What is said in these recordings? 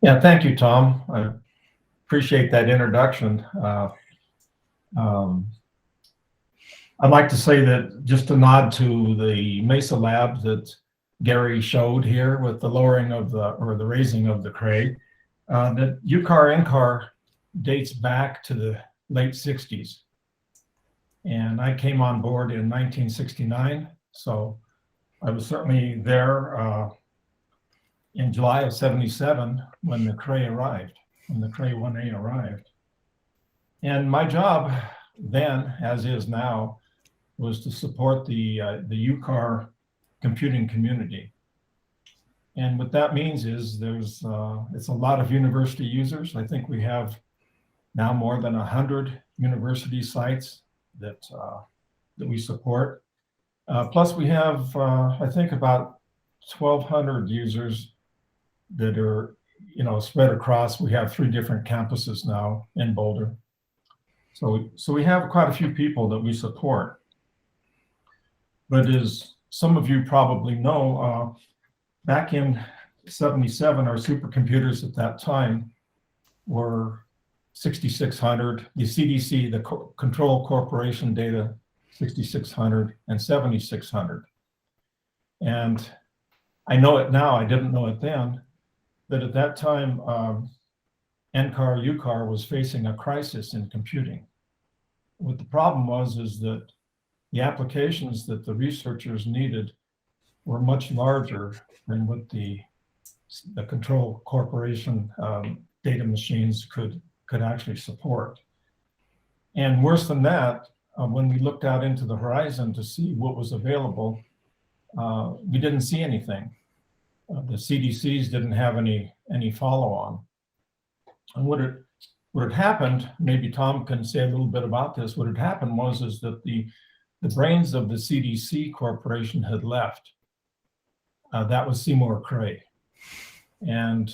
Yeah, thank you, Tom. I appreciate that introduction. I'd like to say that just a nod to the Mesa Lab that Gary showed here with the lowering of the raising of the Cray, that UCAR NCAR dates back to the late 60s. And I came on board in 1969, so I was certainly there in July of 77 when the Cray arrived, when the Cray 1A arrived. And my job then, as is now, was to support the UCAR computing community. And what that means is it's a lot of university users. I think we have now more than 100 university sites that we support. Plus we have, I think, about 1,200 users that are, spread across. We have 3 different campuses now in Boulder. So we have quite a few people that we support. But as some of you probably know, back in 77, our supercomputers at that time were 6,600. The CDC, the Control Corporation data, 6,600 and 7,600. And I know it now, I didn't know it then, that at that time, NCAR UCAR was facing a crisis in computing. What the problem was is that the applications that the researchers needed were much larger than what the Control Corporation data machines could actually support. And worse than that, when we looked out into the horizon to see what was available, we didn't see anything. The CDCs didn't have any follow-on. And what had happened, maybe Tom can say a little bit about this, what had happened was that the brains of the CDC Corporation had left. That was Seymour Cray. And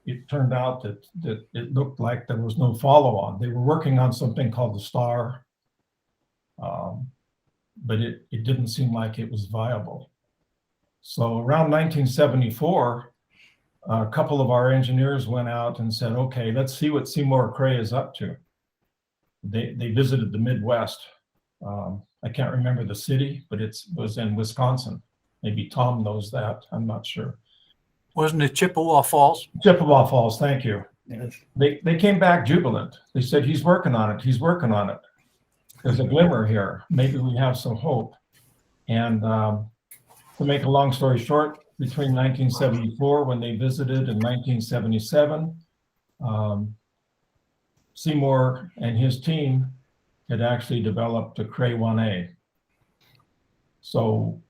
it turned out that it looked like there was no follow-on. They were working on something called the STAR, but it didn't seem like it was viable. So around 1974, a couple of our engineers went out and said, okay, let's see what Seymour Cray is up to. They visited the Midwest. I can't remember the city, but it was in Wisconsin. Maybe Tom knows that, I'm not sure. Wasn't it Chippewa Falls? Chippewa Falls, thank you. Yes. They came back jubilant. They said, he's working on it, he's working on it. There's a glimmer here, maybe we have some hope. And to make a long story short, between 1974, when they visited, and 1977, Seymour and his team had actually developed a Cray 1A. So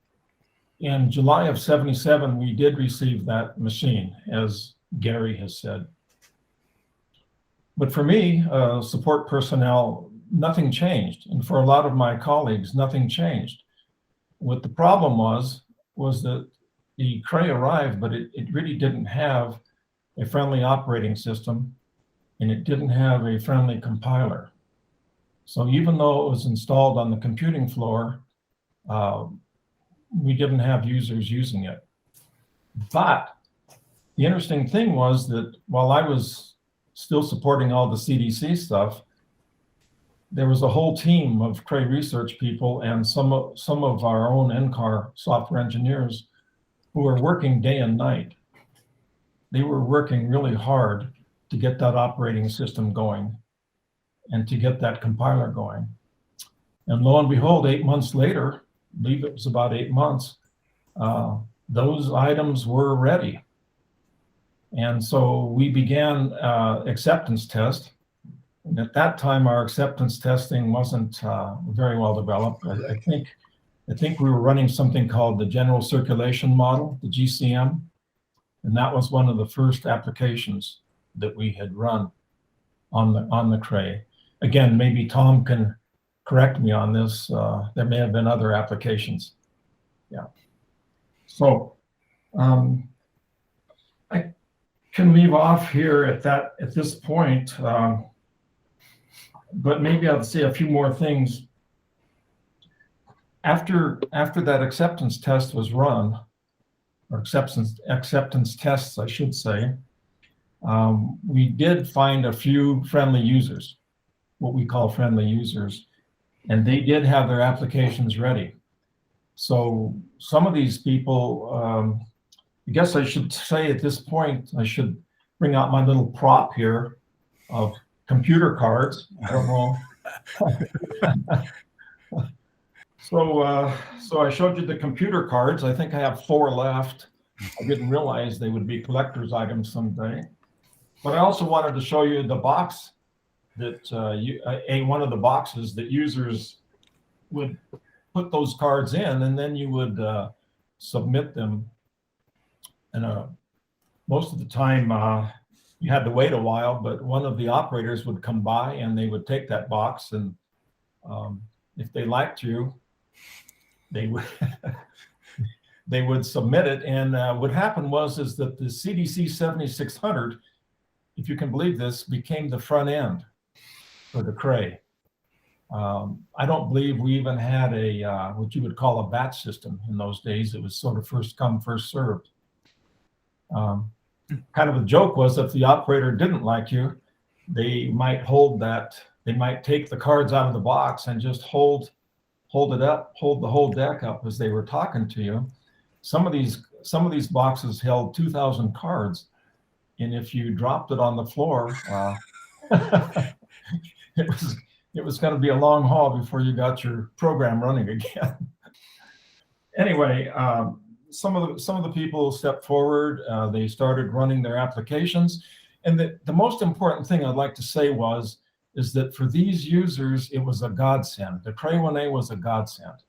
in July of 77, we did receive that machine, as Gary has said. But for me, support personnel, nothing changed. And for a lot of my colleagues, nothing changed. What the problem was that the Cray arrived, but it really didn't have a friendly operating system, and it didn't have a friendly compiler. So even though it was installed on the computing floor, we didn't have users using it. But the interesting thing was that while I was still supporting all the CDC stuff, there was a whole team of Cray research people and some of our own NCAR software engineers who were working day and night. They were working really hard to get that operating system going and to get that compiler going. And lo and behold, 8 months later, I believe it was about 8 months, those items were ready. And so we began acceptance test. And at that time, our acceptance testing wasn't very well developed. I think we were running something called the General Circulation Model, the GCM, and that was one of the first applications that we had run on the Cray. Again, maybe Tom can correct me on this. There may have been other applications. Yeah. So I can leave off here at this point, but maybe I'll say a few more things. After that acceptance test was run, or acceptance tests, I should say, we did find a few friendly users, what we call friendly users, and they did have their applications ready. So some of these people, I guess I should say at this point, I should bring out my little prop here of computer cards. I don't know. So I showed you the computer cards. I think I have 4 left. I didn't realize they would be collector's items someday. But I also wanted to show you the box that one of the boxes that users would put those cards in, and then you would submit them. And most of the time, you had to wait a while, but one of the operators would come by and they would take that box, and if they liked you, they would they would submit it. And what happened is that the CDC 7600, if you can believe this, became the front end for the Cray. I don't believe we even had a what you would call a batch system in those days. It was sort of first come, first served. Kind of a joke was if the operator didn't like you, they might they might take the cards out of the box and just hold it up, hold the whole deck up as they were talking to you. Some of these boxes held 2,000 cards, and if you dropped it on the floor, it was going to be a long haul before you got your program running again. Anyway, some of the people stepped forward. They started running their applications, and the most important thing I'd like to say is that for these users, it was a godsend. The Cray 1A was a godsend,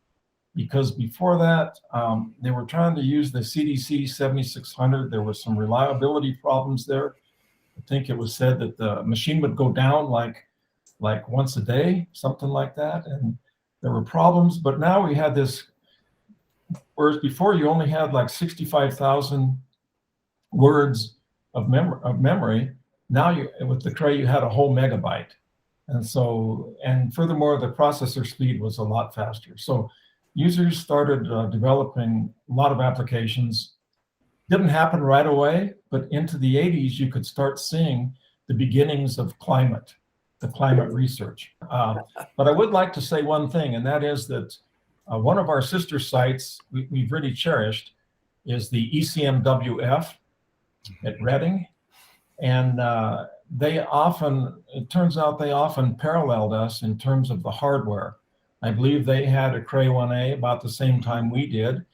because before that, they were trying to use the CDC 7600. There were some reliability problems there. I think it was said that the machine would go down like once a day, something like that, and there were problems. But now we had this, whereas before you only had like 65,000 words of memory, now with the Cray you had a whole megabyte. And furthermore, the processor speed was a lot faster. So users started developing a lot of applications. Didn't happen right away, but into the 80s, you could start seeing the beginnings of the climate research. But I would like to say one thing, and that is that one of our sister sites we've really cherished is the ECMWF at Reading. And it turns out they often paralleled us in terms of the hardware. I believe they had a Cray 1A about the same time we did.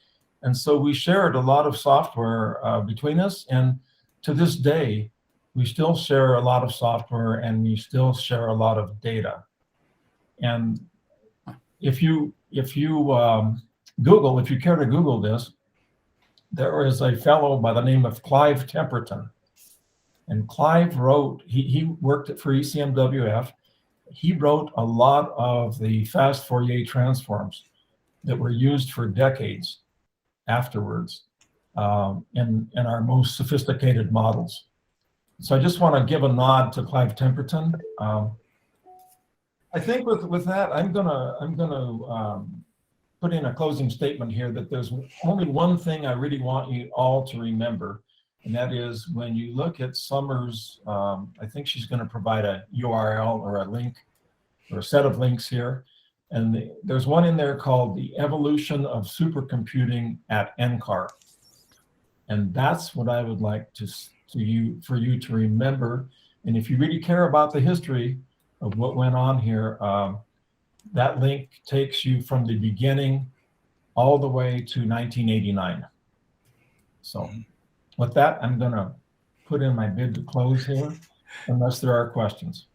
And so we shared a lot of software between us. And to this day, we still share a lot of software and we still share a lot of data. And if you care to Google this, there is a fellow by the name of Clive Temperton. And Clive wrote, he worked for ECMWF. He wrote a lot of the fast Fourier transforms that were used for decades afterwards in our most sophisticated models. So I just want to give a nod to Clive Temperton. I think with that, I'm gonna put in a closing statement here that there's only one thing I really want you all to remember, and that is when you look at Summer's, I think she's going to provide a URL or a link or a set of links here. And there's one in there called The Evolution of Supercomputing at NCAR. And that's what I would like for you to remember. And if you really care about the history of what went on here, that link takes you from the beginning all the way to 1989. So with that, I'm going to put in my bid to close here, unless there are questions.